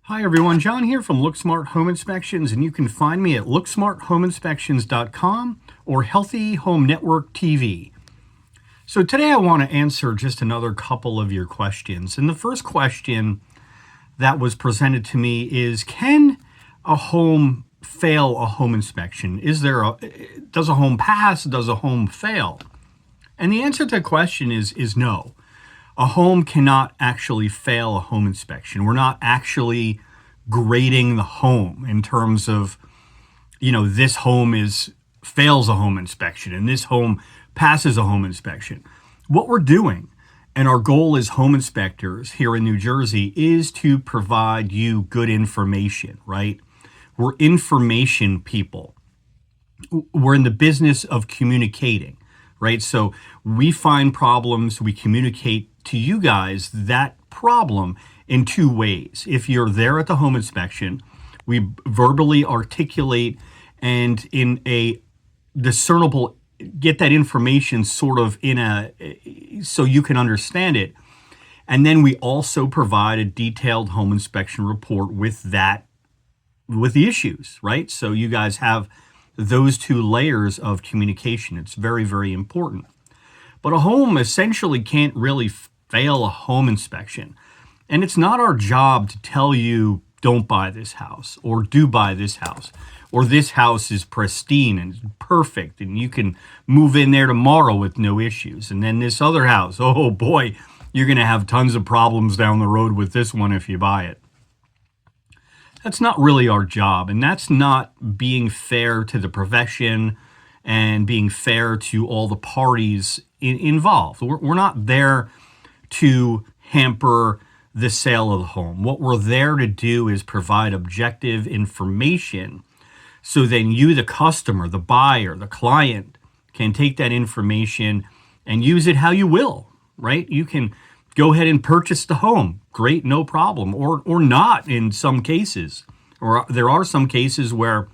Hi everyone, John here from LookSmart Home Inspections, and you can find me at looksmarthomeinspections.com or Healthy Home Network TV. So today I want to answer just another couple of your questions. And the first question that was presented to me is, can a home fail a home inspection? Does a home pass? Does a home fail? And the answer to the question is no. A home cannot actually fail a home inspection. We're not actually grading the home in terms of, this home fails a home inspection and this home passes a home inspection. What we're doing, and our goal as home inspectors here in New Jersey, is to provide you good information, right? We're information people. We're in the business of communicating, right? So we find problems, we communicate to you guys that problem in two ways. If you're there at the home inspection, we verbally articulate and in a discernible, get that information sort of so you can understand it. And then we also provide a detailed home inspection report with the issues, right? So you guys have those two layers of communication. It's very, very important. But a home essentially can't really fail a home inspection. And it's not our job to tell you, don't buy this house, or do buy this house, or this house is pristine and perfect and you can move in there tomorrow with no issues. And then this other house, oh boy, you're going to have tons of problems down the road with this one if you buy it. That's not really our job, and that's not being fair to the profession and being fair to all the parties involved. We're not there to hamper the sale of the home. What we're there to do is provide objective information so then you, the customer, the buyer, the client, can take that information and use it how you will, right? You can go ahead and purchase the home. Great, no problem. Or not in some cases. Or there are some cases where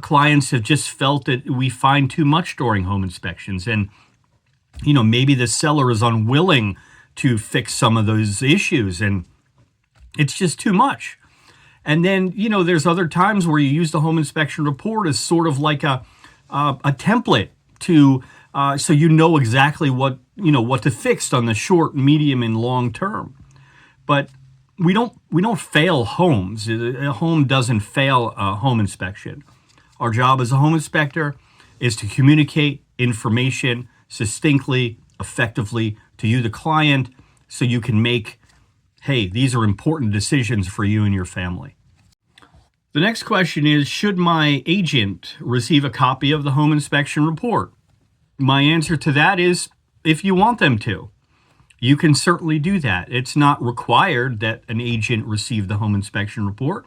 clients have just felt that we find too much during home inspections. And, maybe the seller is unwilling to fix some of those issues and it's just too much. And then, there's other times where you use the home inspection report as sort of like a template to, so exactly what to fix on the short, medium, and long term. But we don't fail homes. A home doesn't fail a home inspection. Our job as a home inspector is to communicate information succinctly, effectively to you, the client, so you can make, hey, these are important decisions for you and your family. The next question is, should my agent receive a copy of the home inspection report? My answer to that is, if you want them to, you can certainly do that. It's not required that an agent receive the home inspection report.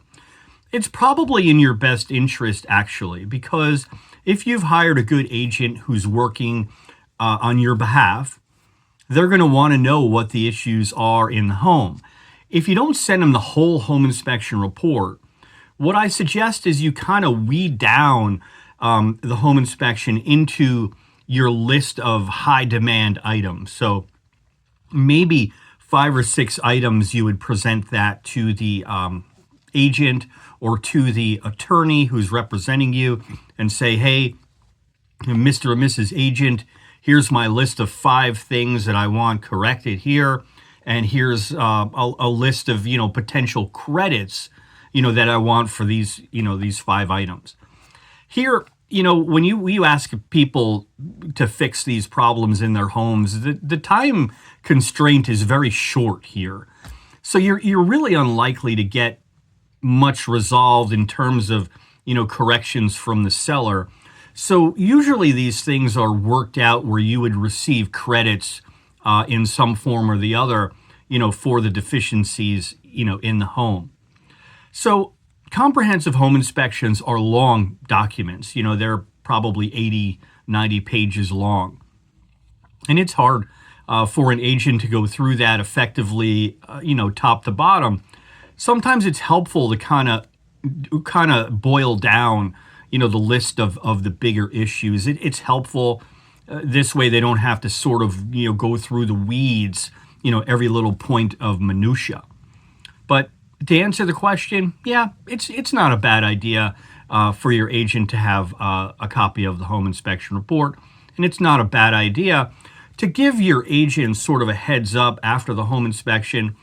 It's probably in your best interest, actually, because if you've hired a good agent who's working on your behalf, they're going to want to know what the issues are in the home. If you don't send them the whole home inspection report, what I suggest is you kind of weed down the home inspection into your list of high demand items. So maybe 5 or 6 items you would present that to the agent or to the attorney who's representing you and say, hey, Mr. or Mrs. Agent, here's my list of 5 things that I want corrected here. And here's a list of, potential credits, that I want for these 5 items. Here, when you ask people to fix these problems in their homes, the time constraint is very short here. So you're really unlikely to get much resolved in terms of, corrections from the seller. So usually these things are worked out where you would receive credits in some form or the other, for the deficiencies, in the home. So comprehensive home inspections are long documents. They're probably 80, 90 pages long. And it's hard for an agent to go through that effectively, top to bottom. Sometimes it's helpful to kind of boil down the list of the bigger issues. It's helpful. This way they don't have to sort of, go through the weeds, every little point of minutia. But To answer the question, yeah, it's not a bad idea for your agent to have a copy of the home inspection report, and it's not a bad idea to give your agent sort of a heads up after the home inspection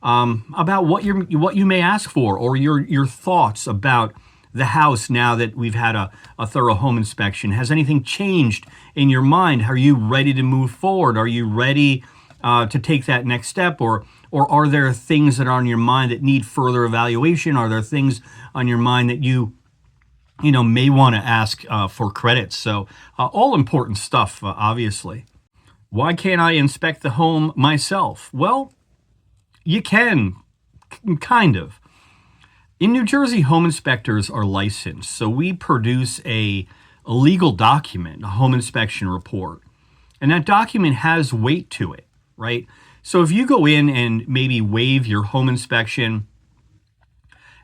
about what you may ask for, or your thoughts about the house now that we've had a thorough home inspection. Has anything changed in your mind? Are you ready to move forward? Are you ready to take that next step, or are there things that are on your mind that need further evaluation? Are there things on your mind that you may want to ask for credits? So all important stuff, obviously. Why can't I inspect the home myself? Well, you can, kind of. In New Jersey, home inspectors are licensed, so we produce a legal document, a home inspection report, and that document has weight to it, right? So if you go in and maybe waive your home inspection,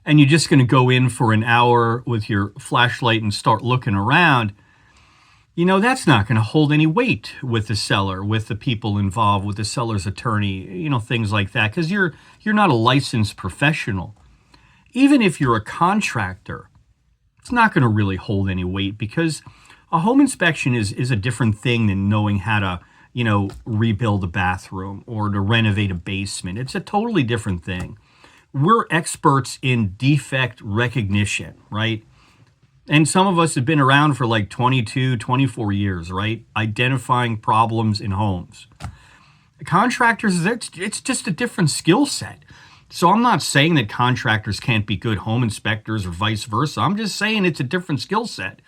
and you're just going to go in for an hour with your flashlight and start looking around, that's not going to hold any weight with the seller, with the people involved, with the seller's attorney, things like that, because you're not a licensed professional. Even if you're a contractor, it's not going to really hold any weight, because a home inspection is a different thing than knowing how to, rebuild a bathroom or to renovate a basement. It's a totally different thing. We're experts in defect recognition, right? And some of us have been around for like 22, 24 years, right? Identifying problems in homes. Contractors, it's just a different skill set. So I'm not saying that contractors can't be good home inspectors or vice versa. I'm just saying it's a different skill set.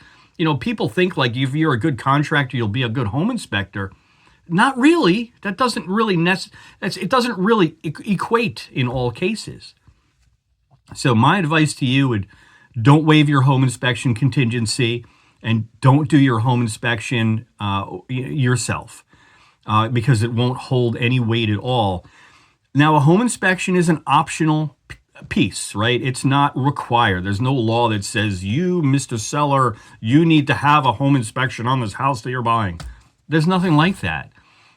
People think like if you're a good contractor, you'll be a good home inspector. Not really. That doesn't really it doesn't really equate in all cases. So my advice to you would, don't waive your home inspection contingency, and don't do your home inspection yourself because it won't hold any weight at all. Now, a home inspection is an optional piece, right? It's not required. There's no law that says you, Mr. Seller, you need to have a home inspection on this house that you're buying. There's nothing like that.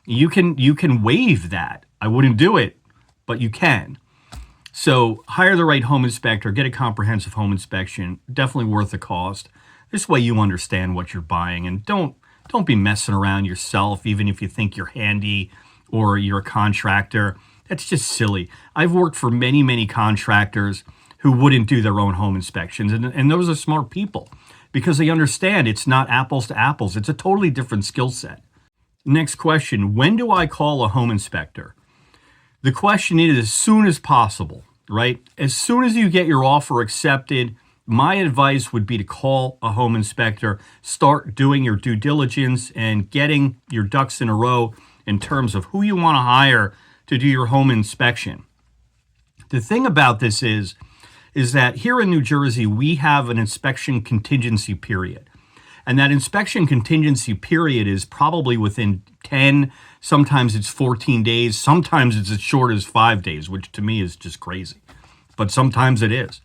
You can waive that. I wouldn't do it, but you can. So hire the right home inspector, get a comprehensive home inspection, definitely worth the cost. This way you understand what you're buying, and don't be messing around yourself, even if you think you're handy or you're a contractor. That's just silly. I've worked for many, many contractors who wouldn't do their own home inspections, and those are smart people because they understand it's not apples to apples. It's a totally different skill set. Next question, when do I call a home inspector? The question is as soon as possible, right? As soon as you get your offer accepted, my advice would be to call a home inspector, start doing your due diligence and getting your ducks in a row in terms of who you want to hire to do your home inspection. The thing about this is that here in New Jersey, we have an inspection contingency period. And that inspection contingency period is probably within 10, sometimes it's 14 days, sometimes it's as short as 5 days, which to me is just crazy. But sometimes it is.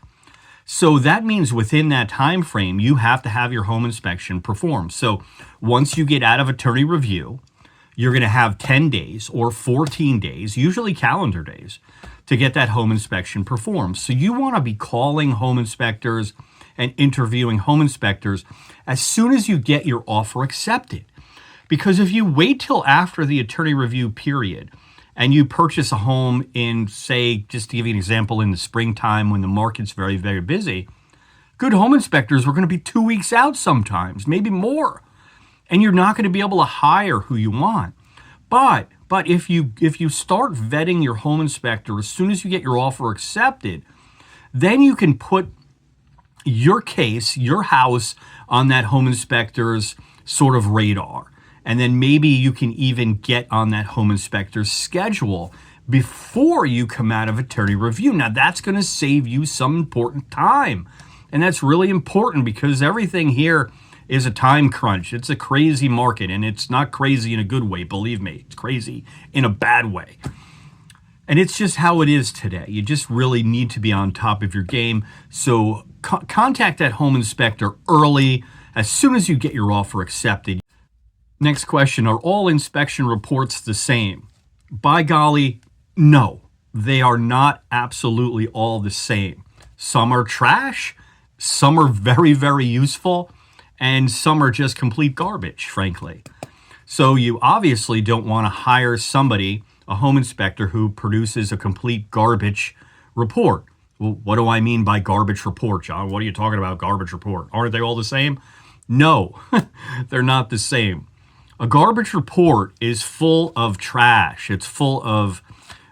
So that means within that time frame, you have to have your home inspection performed. So once you get out of attorney review, you're going to have 10 days or 14 days, usually calendar days, to get that home inspection performed. So you want to be calling home inspectors and interviewing home inspectors as soon as you get your offer accepted. Because if you wait till after the attorney review period and you purchase a home in, say, just to give you an example, in the springtime when the market's very, very busy, good home inspectors are going to be 2 weeks out sometimes, maybe more. And you're not going to be able to hire who you want. But if you start vetting your home inspector as soon as you get your offer accepted, then you can put your case, your house, on that home inspector's sort of radar. And then maybe you can even get on that home inspector's schedule before you come out of attorney review. Now, that's going to save you some important time. And that's really important because everything here is a time crunch. It's a crazy market, and it's not crazy in a good way, believe me. It's crazy in a bad way. And it's just how it is today. You just really need to be on top of your game. So contact that home inspector early, as soon as you get your offer accepted. Next question, are all inspection reports the same? By golly, no. they are not absolutely all the same. Some are trash, some are very, very useful, and some are just complete garbage, frankly. So you obviously don't want to hire somebody, a home inspector, who produces a complete garbage report. Well, what do I mean by garbage report, John? What are you talking about, garbage report? Aren't they all the same? No, they're not the same. A garbage report is full of trash. It's full of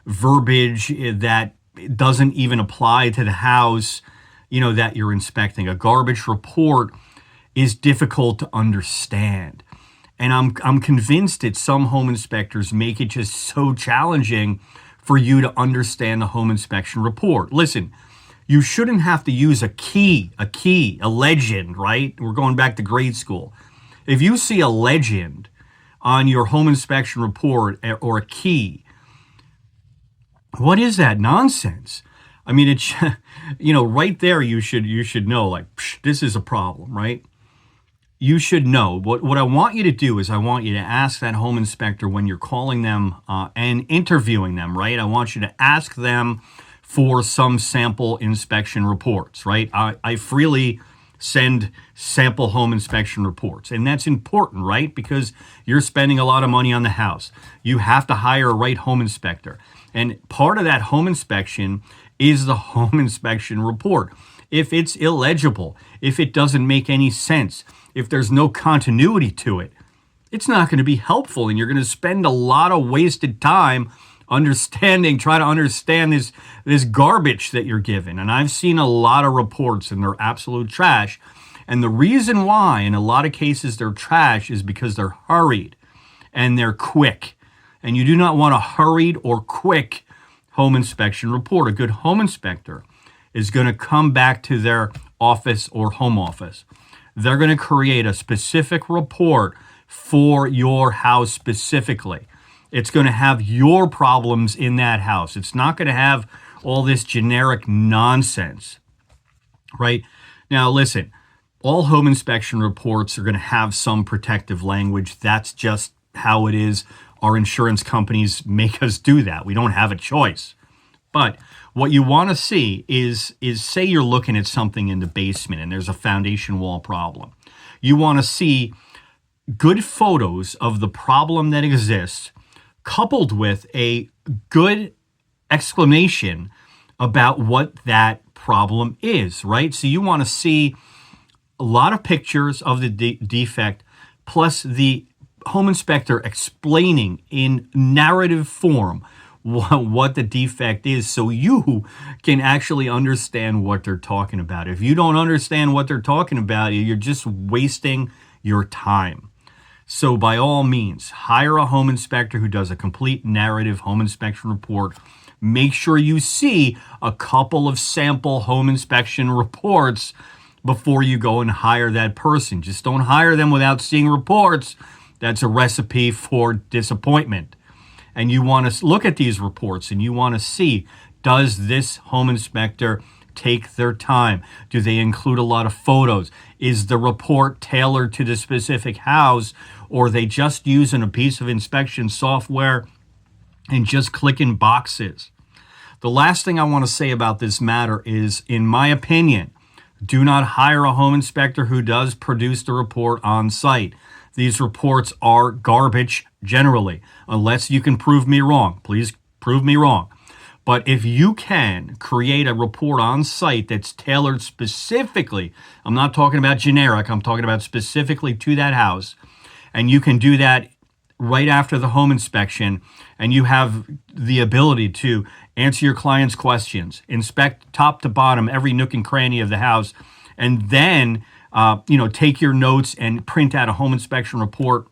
verbiage that doesn't even apply to the house, that you're inspecting. A garbage report is difficult to understand. And I'm convinced that some home inspectors make it just so challenging for you to understand the home inspection report. Listen, you shouldn't have to use a legend, right? We're going back to grade school. If you see a legend on your home inspection report or a key, what is that nonsense? I mean, it's, right there you should know, like, this is a problem, right? You should know. What I want you to do is I want you to ask that home inspector when you're calling them and interviewing them, right? I want you to ask them for some sample inspection reports, right? I freely send sample home inspection reports. And that's important, right? Because you're spending a lot of money on the house. You have to hire a right home inspector. And part of that home inspection is the home inspection report. If it's illegible, if it doesn't make any sense, if there's no continuity to it, it's not going to be helpful. And you're going to spend a lot of wasted time trying to understand this garbage that you're given. And I've seen a lot of reports and they're absolute trash. And the reason why in a lot of cases they're trash is because they're hurried and they're quick. And you do not want a hurried or quick home inspection report. A good home inspector is going to come back to their office or home office. They're going to create a specific report for your house specifically. It's going to have your problems in that house. It's not going to have all this generic nonsense, right? Now, listen, all home inspection reports are going to have some protective language. That's just how it is. Our insurance companies make us do that. We don't have a choice. But what you want to see is say you're looking at something in the basement and there's a foundation wall problem. You want to see good photos of the problem that exists, coupled with a good explanation about what that problem is, right? So you want to see a lot of pictures of the defect, plus the home inspector explaining in narrative form what the defect is, so you can actually understand what they're talking about. If you don't understand what they're talking about, you're just wasting your time. So by all means, hire a home inspector who does a complete narrative home inspection report. Make sure you see a couple of sample home inspection reports before you go and hire that person. Just don't hire them without seeing reports. That's a recipe for disappointment. And you want to look at these reports and you want to see, does this home inspector take their time? Do they include a lot of photos? Is the report tailored to the specific house, or are they just using a piece of inspection software and just clicking boxes? The last thing I want to say about this matter is, in my opinion, do not hire a home inspector who does produce the report on site. These reports are garbage generally, unless you can prove me wrong. Please prove me wrong. But if you can create a report on site that's tailored specifically, I'm not talking about generic, I'm talking about specifically to that house, and you can do that right after the home inspection, and you have the ability to answer your client's questions, inspect top to bottom every nook and cranny of the house, and then take your notes and print out a home inspection report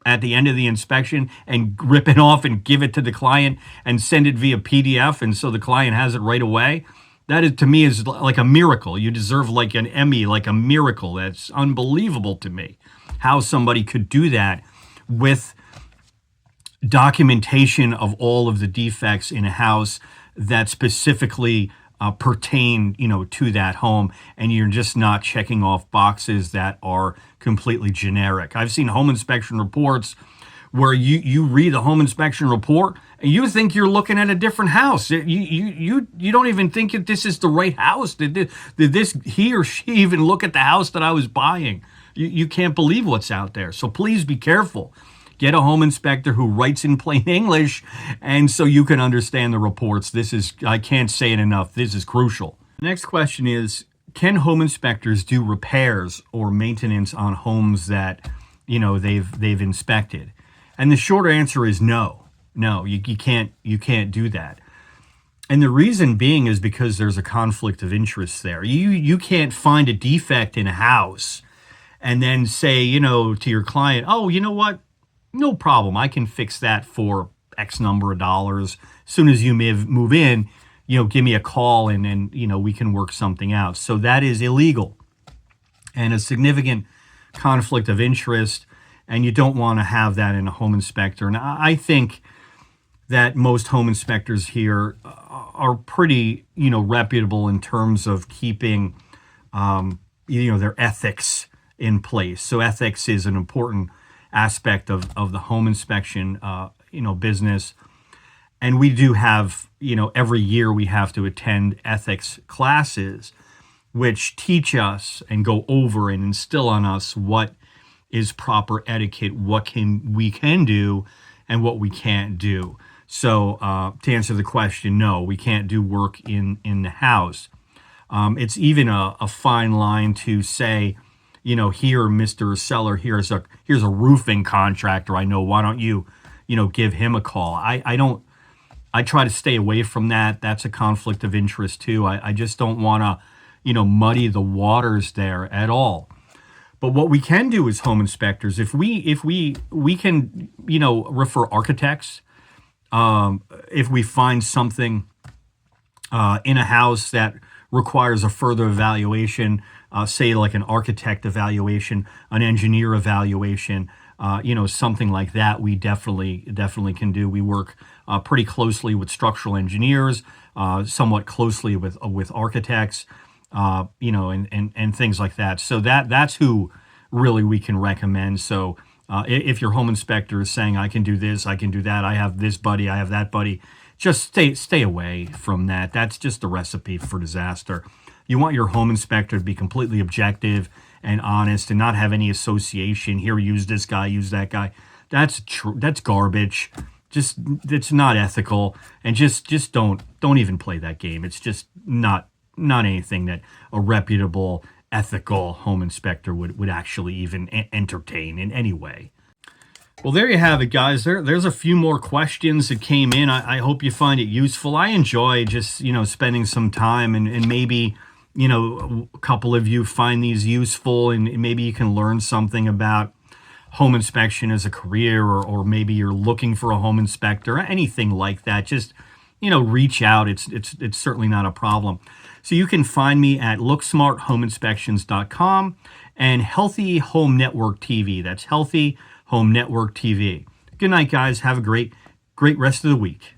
at the end of the inspection and rip it off and give it to the client and send it via PDF, and so the client has it right away. That is, to me, is like a miracle. You deserve like an Emmy, like a miracle. That's unbelievable to me, how somebody could do that with documentation of all of the defects in a house that specifically pertain, to that home, and you're just not checking off boxes that are completely generic. I've seen home inspection reports where you read the home inspection report and you think you're looking at a different house. You don't even think that this is the right house. Did this he or she even look at the house that I was buying? You can't believe what's out there. So please be careful. Get a home inspector who writes in plain English, and so you can understand the reports. I can't say it enough. This is crucial. The next question is, can home inspectors do repairs or maintenance on homes that they've inspected? And the short answer is no. You can't do that. And the reason being is because there's a conflict of interest there. You can't find a defect in a house and then say, to your client, oh, you know what? No problem. I can fix that for X number of dollars. As soon as you move in, give me a call and we can work something out. So that is illegal and a significant conflict of interest. And you don't want to have that in a home inspector. And I think that most home inspectors here are pretty, reputable in terms of keeping, their ethics in place. So ethics is an important aspect of the home inspection, business. And we do have, every year we have to attend ethics classes, which teach us and go over and instill on us what is proper etiquette, what we can do and what we can't do. So to answer the question, no, we can't do work in the house. It's even a fine line to say, here, Mr. Seller, here's a roofing contractor I know. Why don't you, give him a call? I try to stay away from that. That's a conflict of interest too. I just don't want to, muddy the waters there at all. But what we can do as home inspectors, if we can, refer architects, if we find something in a house that requires a further evaluation, say like an architect evaluation, an engineer evaluation, something like that, we definitely can do. We work pretty closely with structural engineers, somewhat closely with architects, and things like that. So that's who really we can recommend. So if your home inspector is saying, I can do this, I can do that, I have this buddy, I have that buddy, just stay away from that. That's just a recipe for disaster. You want your home inspector to be completely objective and honest and not have any association. Here, use this guy, use that guy. That's garbage. It's not ethical, and just don't even play that game. It's just not anything that a reputable, ethical home inspector would actually even entertain in any way. Well, there you have it, guys. There's a few more questions that came in. I hope you find it useful. I enjoy just, spending some time and maybe, a couple of you find these useful and maybe you can learn something about home inspection as a career, or maybe you're looking for a home inspector, anything like that. Just, reach out. It's certainly not a problem. So you can find me at looksmarthomeinspections.com and Healthy Home Network TV. That's Healthy Home Network TV. Good night, guys. Have a great rest of the week.